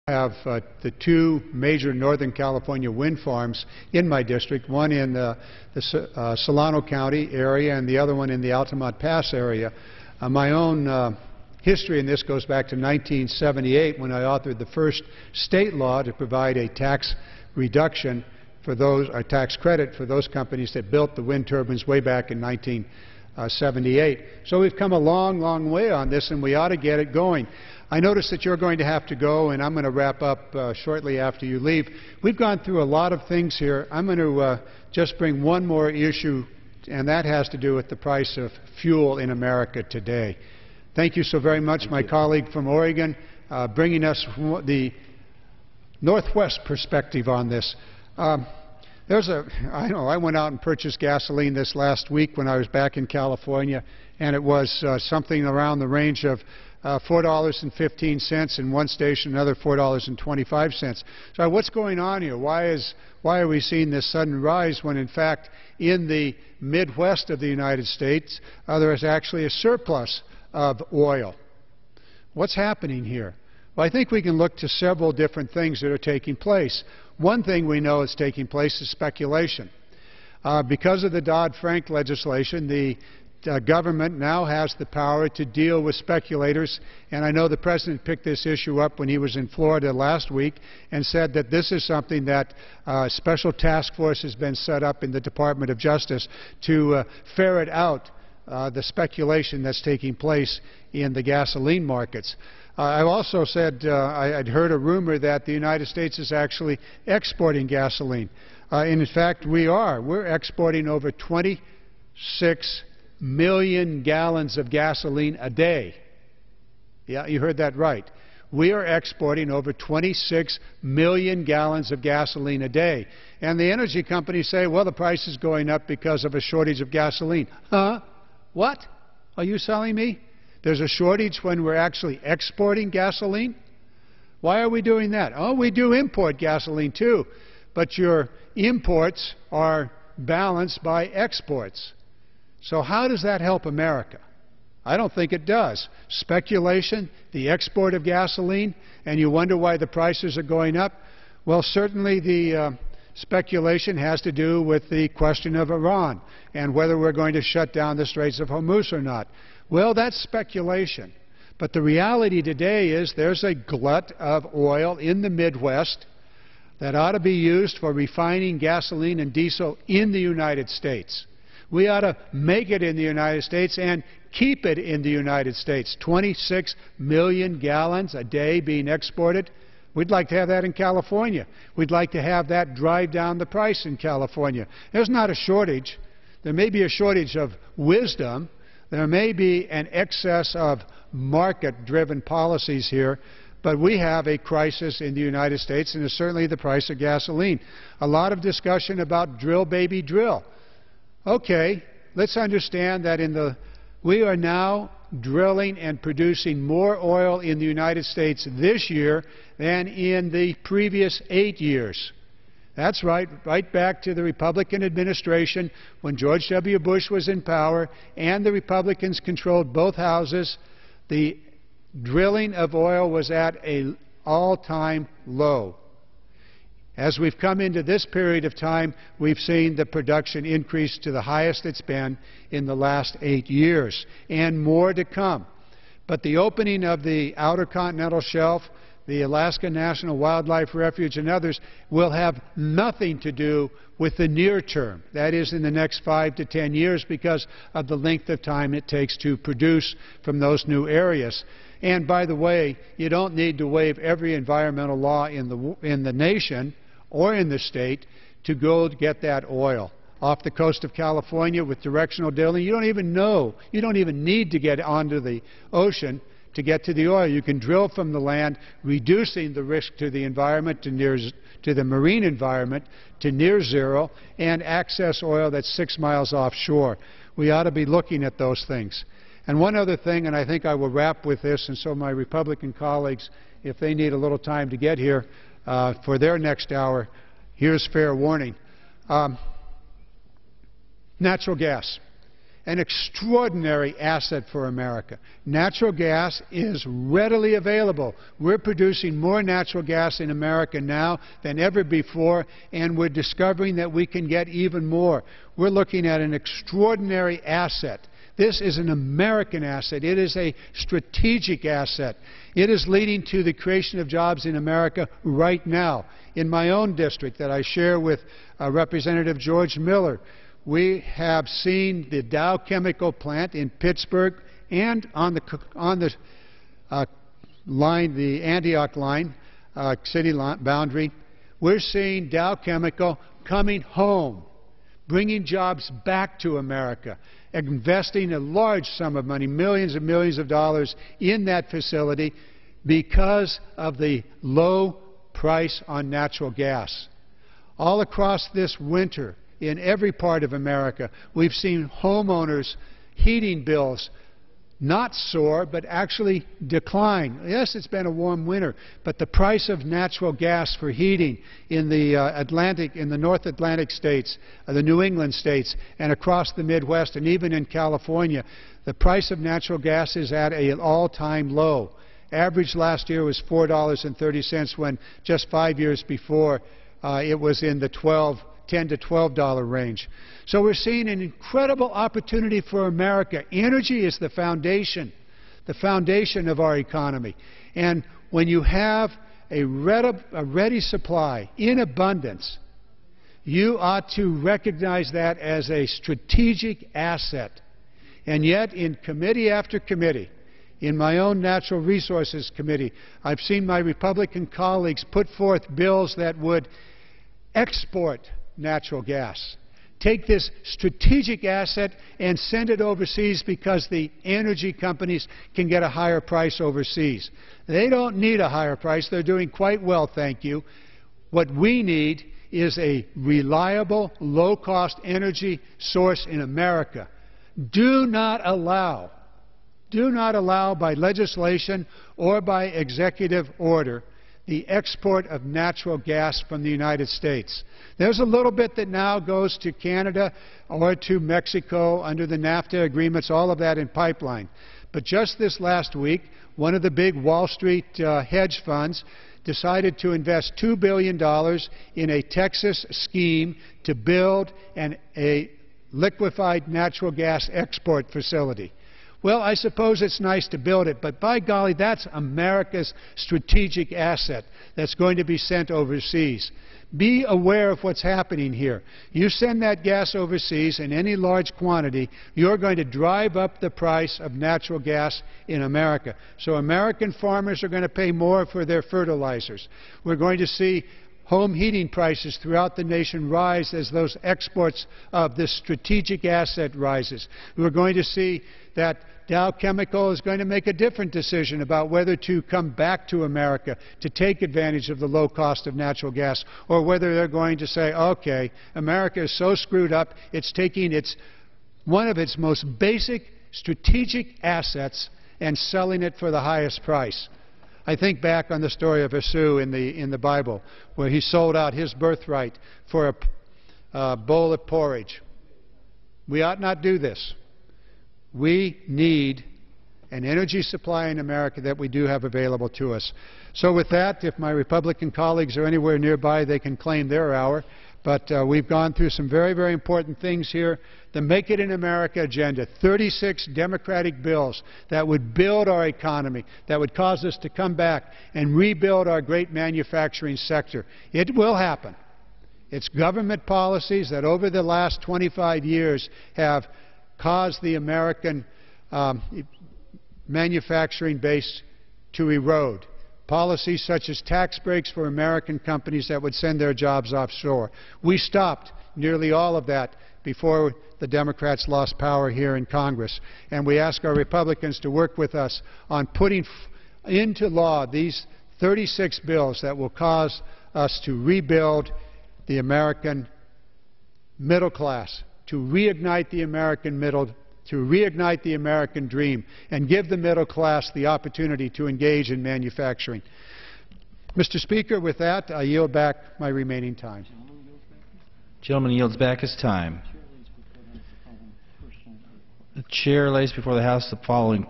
have the two major Northern California wind farms in my district, one in the Solano County area and the other one in the Altamont Pass area. My own history in this goes back to 1978 when I authored the first state law to provide a tax reduction for those, a tax credit for those companies that built the wind turbines way back in 1978. So we've come a long, long way on this, and we ought to get it going. I notice that you're going to have to go, and I'm going to wrap up shortly after you leave. We've gone through a lot of things here. I'm going to just bring one more issue, and that has to do with the price of fuel in America today. Thank you so very much, my colleague from Oregon, bringing us the Northwest perspective on this. I went out and purchased gasoline this last week when I was back in California, and it was something around the range of $4.15 in one station, another $4.25. So what's going on here? Why are we seeing this sudden rise when, in fact, in the Midwest of the United States, there is actually a surplus of oil? What's happening here? Well, I think we can look to several different things that are taking place. One thing we know is taking place is speculation. Because of the Dodd-Frank legislation, the government now has the power to deal with speculators, and I know the President picked this issue up when he was in Florida last week and said that this is something that a special task force has been set up in the Department of Justice to ferret out the speculation that's taking place in the gasoline markets. I also said I'd heard a rumor that the United States is actually exporting gasoline. And in fact, we are. We're exporting over 26 million gallons of gasoline a day. Yeah, you heard that right. We are exporting over 26 million gallons of gasoline a day. And the energy companies say, well, the price is going up because of a shortage of gasoline. Huh? What? Are you selling me? There's a shortage when we're actually exporting gasoline? Why are we doing that? Oh, we do import gasoline too, but your imports are balanced by exports. So how does that help America? I don't think it does. Speculation, the export of gasoline, and you wonder why the prices are going up? Well, certainly the speculation has to do with the question of Iran and whether we're going to shut down the Straits of Hormuz or not. Well, that's speculation. But the reality today is there's a glut of oil in the Midwest that ought to be used for refining gasoline and diesel in the United States. We ought to make it in the United States and keep it in the United States. 26 million gallons a day being exported. We'd like to have that in California. We'd like to have that drive down the price in California. There's not a shortage. There may be a shortage of wisdom. There may be an excess of market-driven policies here, but we have a crisis in the United States, and it's certainly the price of gasoline. A lot of discussion about drill, baby, drill. Okay, let's understand that we are now drilling and producing more oil in the United States this year than in the previous 8 years. That's right back to the Republican administration when George W. Bush was in power and the Republicans controlled both houses. The drilling of oil was at an all-time low. As we've come into this period of time, we've seen the production increase to the highest it's been in the last 8 years, and more to come. But the opening of the Outer Continental Shelf, the Alaska National Wildlife Refuge, and others will have nothing to do with the near term. That is, in the next 5 to 10 years, because of the length of time it takes to produce from those new areas. And by the way, you don't need to waive every environmental law in the nation or in the state to go get that oil. Off the coast of California with directional drilling, you don't even need to get onto the ocean to get to the oil. You can drill from the land, reducing the risk to the environment, to the marine environment, to near zero, and access oil that's 6 miles offshore. We ought to be looking at those things. And one other thing, and I think I will wrap with this, and so my Republican colleagues, if they need a little time to get here for their next hour, here's fair warning. Natural gas. an extraordinary asset for America. Natural gas is readily available. We're producing more natural gas in America now than ever before, and we're discovering that we can get even more. We're looking at an extraordinary asset. This is an American asset. It is a strategic asset. It is leading to the creation of jobs in America right now. In my own district that I share with Representative George Miller, we have seen the Dow Chemical Plant in Pittsburgh and on the line, the Antioch line, city line, boundary. We're seeing Dow Chemical coming home, bringing jobs back to America, investing a large sum of money, millions and millions of dollars in that facility because of the low price on natural gas. All across this winter, in every part of America, we've seen homeowners' heating bills not soar, but actually decline. Yes, it's been a warm winter, but the price of natural gas for heating in the North Atlantic states, the New England states, and across the Midwest, and even in California, the price of natural gas is at an all-time low. Average last year was $4.30, when just 5 years before it was in the $10 to $12 range. So we're seeing an incredible opportunity for America. Energy is the foundation of our economy. And when you have a ready supply in abundance, you ought to recognize that as a strategic asset. And yet, in committee after committee, in my own Natural Resources Committee, I've seen my Republican colleagues put forth bills that would export natural gas. Take this strategic asset and send it overseas because the energy companies can get a higher price overseas. They don't need a higher price. They're doing quite well, thank you. What we need is a reliable, low-cost energy source in America. Do not allow by legislation or by executive order the export of natural gas from the United States. There's a little bit that now goes to Canada or to Mexico under the NAFTA agreements, all of that in pipeline. But just this last week, one of the big Wall Street hedge funds decided to invest $2 billion in a Texas scheme to build a liquefied natural gas export facility. Well, I suppose it's nice to build it, but by golly, that's America's strategic asset that's going to be sent overseas. Be aware of what's happening here. You send that gas overseas in any large quantity, you're going to drive up the price of natural gas in America. So American farmers are going to pay more for their fertilizers. We're going to see home heating prices throughout the nation rise as those exports of this strategic asset rises. We're going to see that Dow Chemical is going to make a different decision about whether to come back to America to take advantage of the low cost of natural gas, or whether they're going to say, okay, America is so screwed up, it's taking one of its most basic strategic assets and selling it for the highest price. I think back on the story of Esau in the Bible, where he sold out his birthright for a bowl of porridge. We ought not do this. We need an energy supply in America that we do have available to us. So with that, if my Republican colleagues are anywhere nearby, they can claim their hour. But we've gone through some very, very important things here. The Make It in America agenda, 36 Democratic bills that would build our economy, that would cause us to come back and rebuild our great manufacturing sector. It will happen. It's government policies that over the last 25 years have caused the American manufacturing base to erode. Policies such as tax breaks for American companies that would send their jobs offshore. We stopped nearly all of that before the Democrats lost power here in Congress. And we ask our Republicans to work with us on putting into law these 36 bills that will cause us to rebuild the American middle class, to reignite the American dream, and give the middle class the opportunity to engage in manufacturing. Mr. Speaker, with that, I yield back my remaining time. Gentleman yields back his time. The Chair lays before the House the following